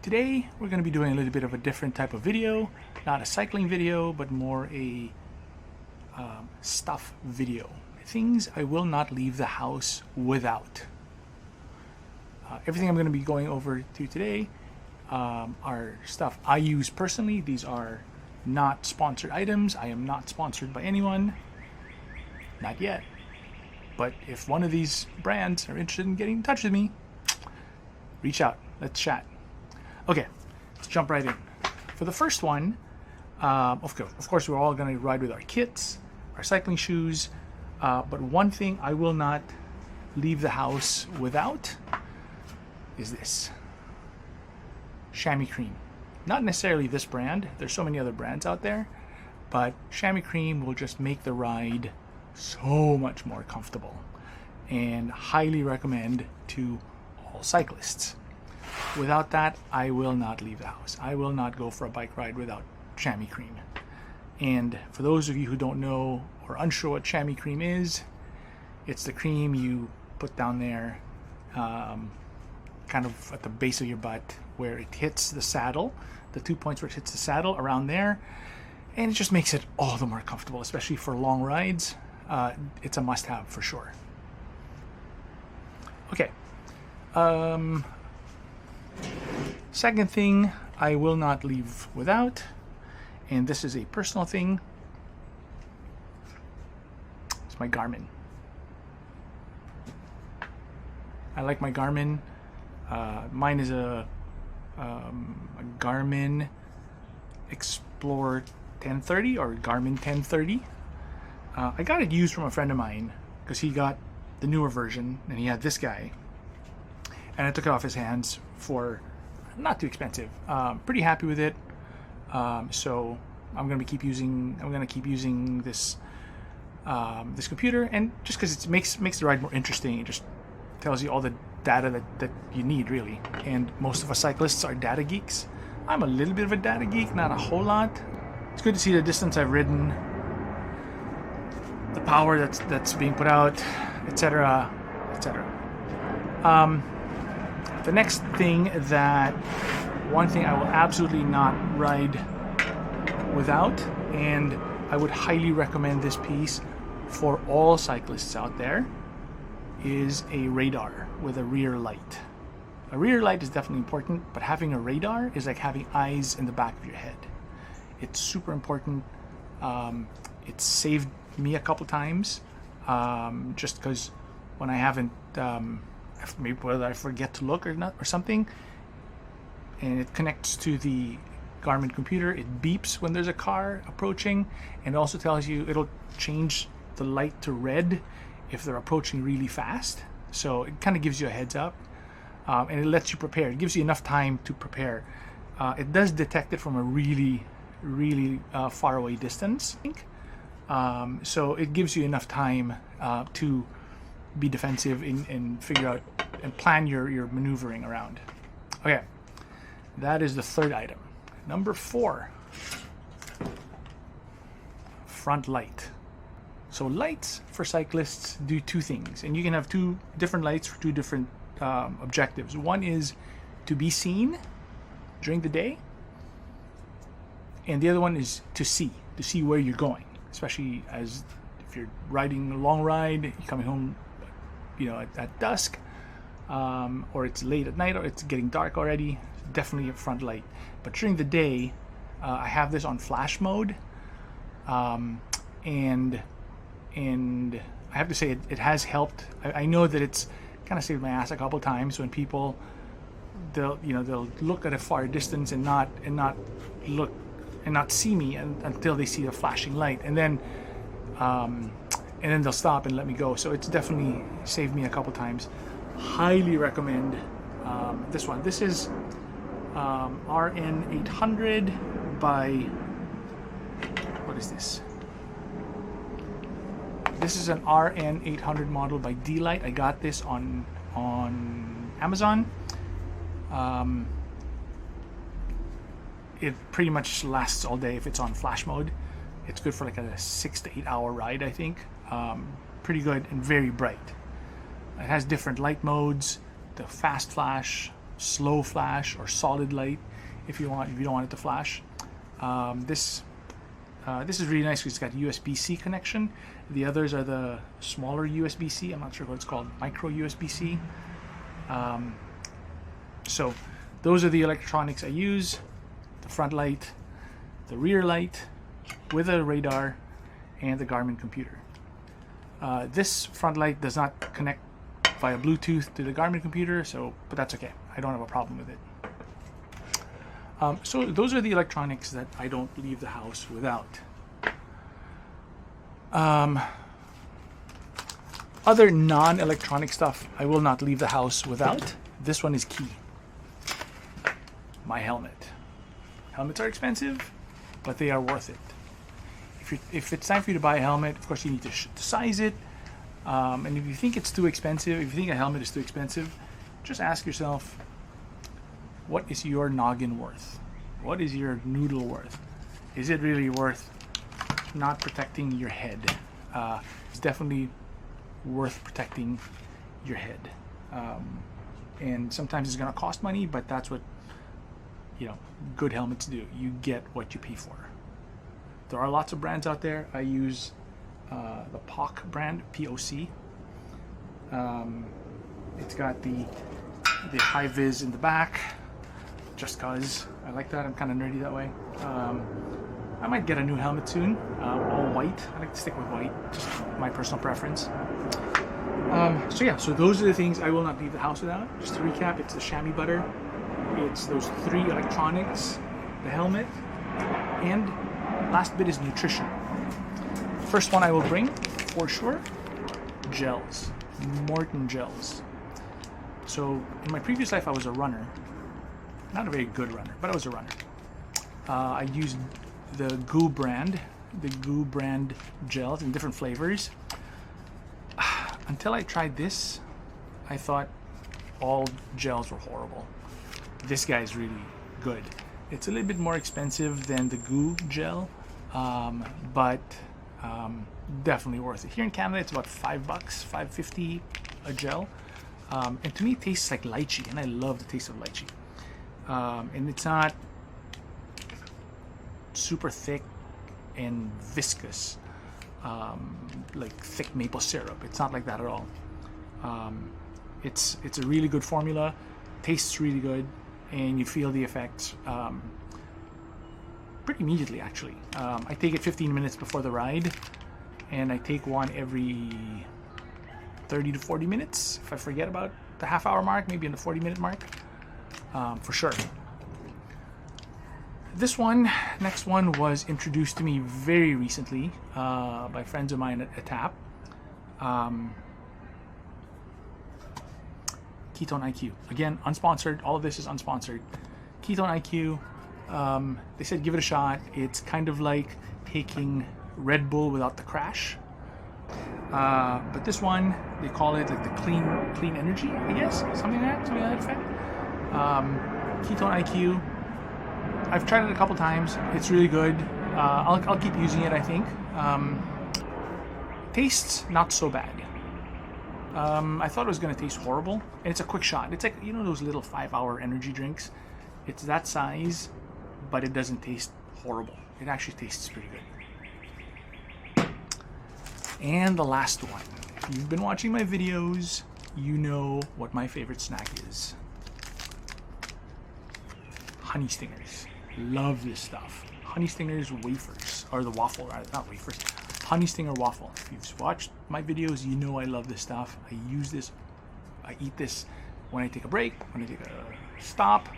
Today we're going to be doing a little bit of a different type of video, not a cycling video, but more a stuff video. Things I will not leave the house without. Everything I'm going to be going over to today are stuff I use personally. These are not sponsored items. I am not sponsored by anyone. Not yet. But if one of these brands are interested in getting in touch with me, reach out. Let's chat. Okay, let's jump right in. For the first one, of course, we're all going to ride with our kits, our cycling shoes, but one thing I will not leave the house without is this. Chamois cream. Not necessarily this brand. There's so many other brands out there, but chamois cream will just make the ride so much more comfortable, and highly recommend to all cyclists. Without that, I will not leave the house. I will not go for a bike ride without chamois cream. And for those of you who don't know or unsure what chamois cream is, it's the cream you put down there kind of at the base of your butt where it hits the saddle, the 2 points where it hits the saddle, around there, and it just makes it all the more comfortable, especially for long rides. It's a must-have for sure. Okay. Second thing I will not leave without, and this is a personal thing, it's my Garmin. I like my Garmin. Mine is a Garmin Explore 1030 or Garmin 1030. I got it used from a friend of mine because he got the newer version and he had this guy, and I took it off his hands for not too expensive. Pretty happy with it. So I'm gonna keep using this this computer, and just because it makes the ride more interesting. It just tells you all the data that you need, really. And most of us cyclists are data geeks. I'm a little bit of a data geek, not a whole lot. It's good to see the distance I've ridden, the power that's being put out, etc., etc. The next thing one thing I will absolutely not ride without, and I would highly recommend this piece for all cyclists out there, is a radar with a rear light. A rear light is definitely important, but having a radar is like having eyes in the back of your head. It's super important. It's saved me a couple times, just because when I haven't, maybe whether I forget to look or not or something, and it connects to the Garmin computer, it beeps when there's a car approaching, and it also tells you, it'll change the light to red if they're approaching really fast. So it kind of gives you a heads up, and it lets you prepare. It gives you enough time to prepare. It does detect it from a really far away distance, I think. So it gives you enough time to be defensive and figure out and plan your maneuvering around. Okay, that is the third item. Number 4, front light. So lights for cyclists do two things, and you can have two different lights for two different objectives. One is to be seen during the day, and the other one is to see where you're going, especially if you're riding a long ride, you're coming home, at dusk, or it's late at night, or it's getting dark already. Definitely a front light. But during the day, I have this on flash mode, and I have to say it has helped. I know that it's kind of saved my ass a couple times when people they'll look at a far distance and not see me until they see the flashing light, and then they'll stop and let me go. So it's definitely saved me a couple times. Highly recommend this one. This is RN 800 by, what is this? This is an RN 800 model by D-Lite. I got this on Amazon. It pretty much lasts all day if it's on flash mode. It's good for like a 6 to 8 hour ride, I think. Pretty good and very bright. It has different light modes, the fast flash, slow flash or solid light if you don't want it to flash. This is really nice because it's got USB-C connection. The others are the smaller USB-C. I'm not sure what it's called, micro USB-C. So those are the electronics I use: the front light, the rear light with a radar, and the Garmin computer. This front light does not connect via Bluetooth to the Garmin computer, but that's okay. I don't have a problem with it. So those are the electronics that I don't leave the house without. Other non-electronic stuff I will not leave the house without. This one is key. My helmet. Helmets are expensive, but they are worth it. If it's time for you to buy a helmet, of course you need to size it. And if you think it's too expensive, if you think a helmet is too expensive, just ask yourself, what is your noggin worth? What is your noodle worth? Is it really worth not protecting your head? It's definitely worth protecting your head. And sometimes it's going to cost money, but that's what good helmets do. You get what you pay for. There are lots of brands out there. I use the POC brand, POC. It's got the high vis in the back, just cause I like that. I'm kind of nerdy that way. I might get a new helmet soon, all white. I like to stick with white, just my personal preference. So those are the things I will not leave the house without. Just to recap, it's the chamois butter, it's those 3 electronics, the helmet, and last bit is nutrition. First one I will bring, for sure, gels, Morton gels. So in my previous life I was a runner, not a very good runner, but I was a runner. I used the GU brand gels in different flavors. Until I tried this, I thought all gels were horrible. This guy is really good. It's a little bit more expensive than the GU gel, but definitely worth it. Here in Canada, it's about $5, $5.50 a gel, and to me, it tastes like lychee, and I love the taste of lychee. And it's not super thick and viscous, like thick maple syrup. It's not like that at all. It's a really good formula, tastes really good, and you feel the effects pretty immediately, actually. I take it 15 minutes before the ride, and I take one every 30 to 40 minutes. If I forget about the half-hour mark, maybe in the 40-minute mark, for sure. Next one was introduced to me very recently by friends of mine at TAP. Ketone IQ. Again, unsponsored. All of this is unsponsored. Ketone IQ. They said give it a shot. It's kind of like taking Red Bull without the crash. But this one, they call it like the clean energy, I guess, something like that effect. Ketone IQ. I've tried it a couple times. It's really good. I'll keep using it, I think. Tastes not so bad. I thought it was going to taste horrible, and it's a quick shot. It's like, those little 5-hour energy drinks. It's that size, but it doesn't taste horrible. It actually tastes pretty good. And the last one. If you've been watching my videos, you know what my favorite snack is. Honey stingers. Love this stuff. Honey stingers wafers, or the waffle, rather, not wafers. Honey stinger waffle. If you've watched my videos, you know I love this stuff. I use this. I eat this when I take a break, when I take a stop.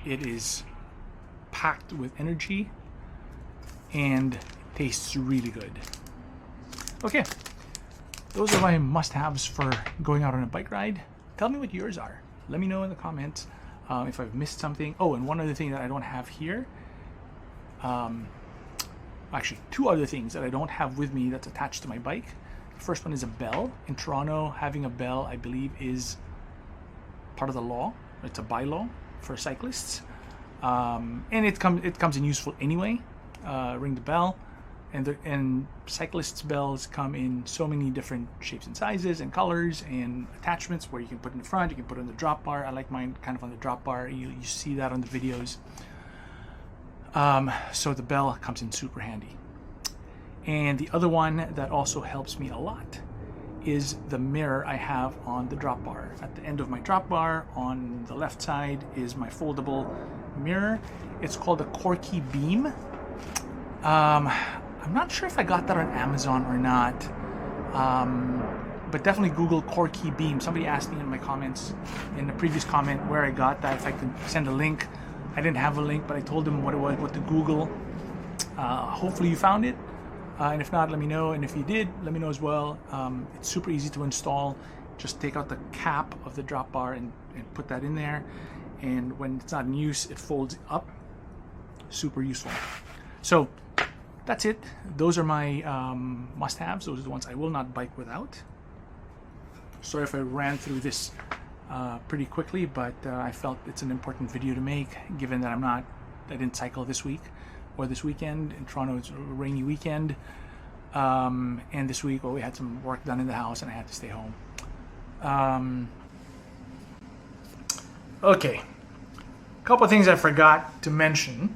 It is packed with energy and tastes really good. Okay, those are my must-haves for going out on a bike ride. Tell me what yours are. Let me know in the comments if I've missed something. Oh, and one other thing that I don't have here. Actually, 2 other things that I don't have with me that's attached to my bike. The first one is a bell. In Toronto, having a bell, I believe, is part of the law. It's a bylaw for cyclists, and it comes in useful anyway. Ring the bell, and cyclists' bells come in so many different shapes and sizes and colors and attachments where you can put in the front, you can put it in the drop bar. I like mine kind of on the drop bar. You see that on the videos. So the bell comes in super handy. And the other one that also helps me a lot is the mirror I have on the drop bar. At the end of my drop bar on the left side is my foldable mirror. It's called a Corky Beam. I'm not sure if I got that on Amazon or not, but definitely Google Corky Beam. Somebody asked me in my comments, in the previous comment, where I got that, if I could send a link. I didn't have a link, but I told them what it was, what to Google. Hopefully you found it, and if not, let me know, and if you did, let me know as well. It's super easy to install. Just take out the cap of the drop bar and put that in there, and when it's not in use, it folds up. Super useful. So that's it. Those are my must-haves. Those are the ones I will not bike without. Sorry if I ran through this pretty quickly, but I felt it's an important video to make, given that I didn't cycle this week or this weekend. In Toronto, it's a rainy weekend, and this week, we had some work done in the house, and I had to stay home. Okay, a couple of things I forgot to mention,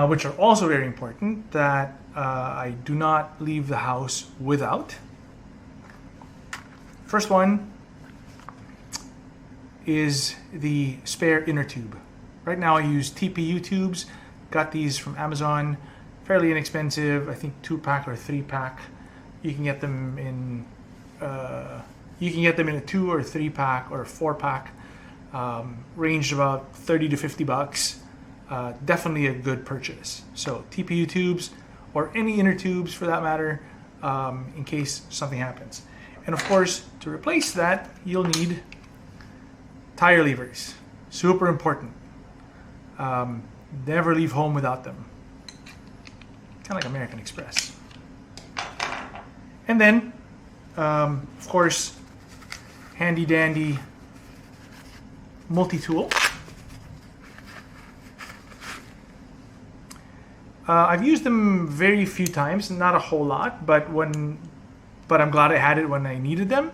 which are also very important, that I do not leave the house without. First one is the spare inner tube. Right now I use TPU tubes. Got these from Amazon, fairly inexpensive. I think 2-pack or 3-pack. You can get them in a 2 or 3-pack or 4-pack. Ranged about $30 to $50. Definitely a good purchase. So TPU tubes, or any inner tubes for that matter, in case something happens. And of course, to replace that, you'll need tire levers. Super important. Never leave home without them. Kind of like American Express. And then, of course, handy dandy multi-tool. I've used them very few times, not a whole lot, but I'm glad I had it when I needed them.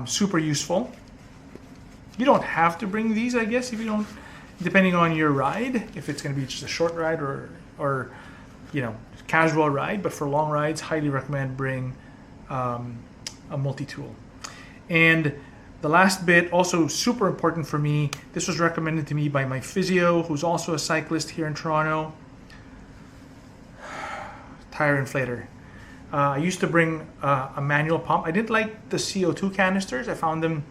Super useful. You don't have to bring these, I guess, if you don't, depending on your ride, if it's going to be just a short ride or casual ride. But for long rides, highly recommend bring a multi-tool. And the last bit, also super important for me, this was recommended to me by my physio, who's also a cyclist here in Toronto. Tire inflator. I used to bring a manual pump. I didn't like the CO2 canisters. I found them,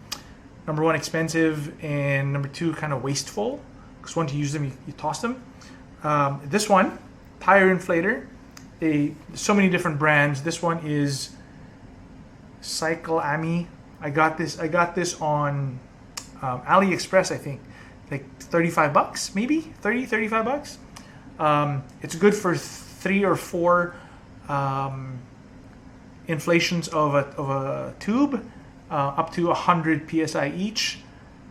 number one, expensive, and number two, kind of wasteful. Because once you use them, you toss them. This one, tire inflator. So many different brands. This one is Cyclist. I got this on AliExpress, I think, like $35, maybe 35 bucks. It's good for 3 or 4 inflations of a tube, up to 100 psi each.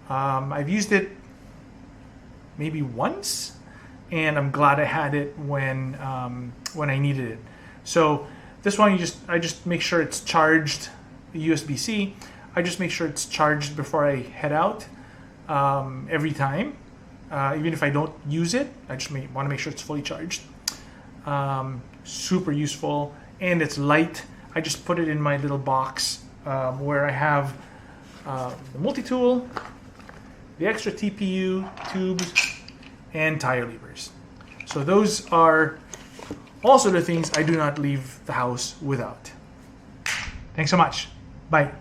I've used it maybe once, and I'm glad I had it when I needed it. So this one, I just make sure it's charged, USB-C. I just make sure it's charged before I head out every time. Even if I don't use it, I just want to make sure it's fully charged. Super useful, and it's light. I just put it in my little box where I have the multi-tool, the extra TPU tubes, and tire levers. So those are also the things I do not leave the house without. Thanks so much. Bye.